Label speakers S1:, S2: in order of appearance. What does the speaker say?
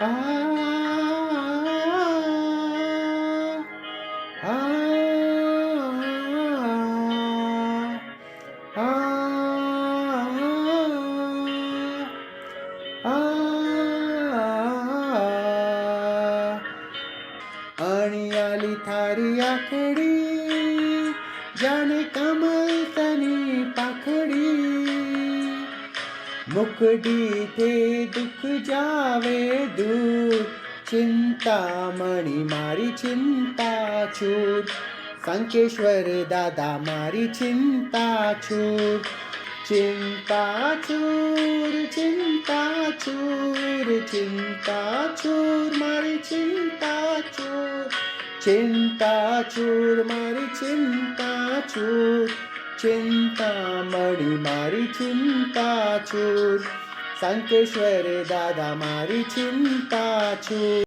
S1: આ આ अणियाली थारी आखड़ी जाने कमल तनी पाखड़ी मुखड़ी थे दुख जावे दूर चिंतामणी मारी चिंता छूर संकेश्वर दादा मारी चिंता छूर चिंता छूर चिंता छूर चिंता छूर मारी चिंता छूर चिंता छूर मारी चिंता छूर चिंतामणी मारी चिंता छूर संकेश्वर दादा मारी चिंता छूर।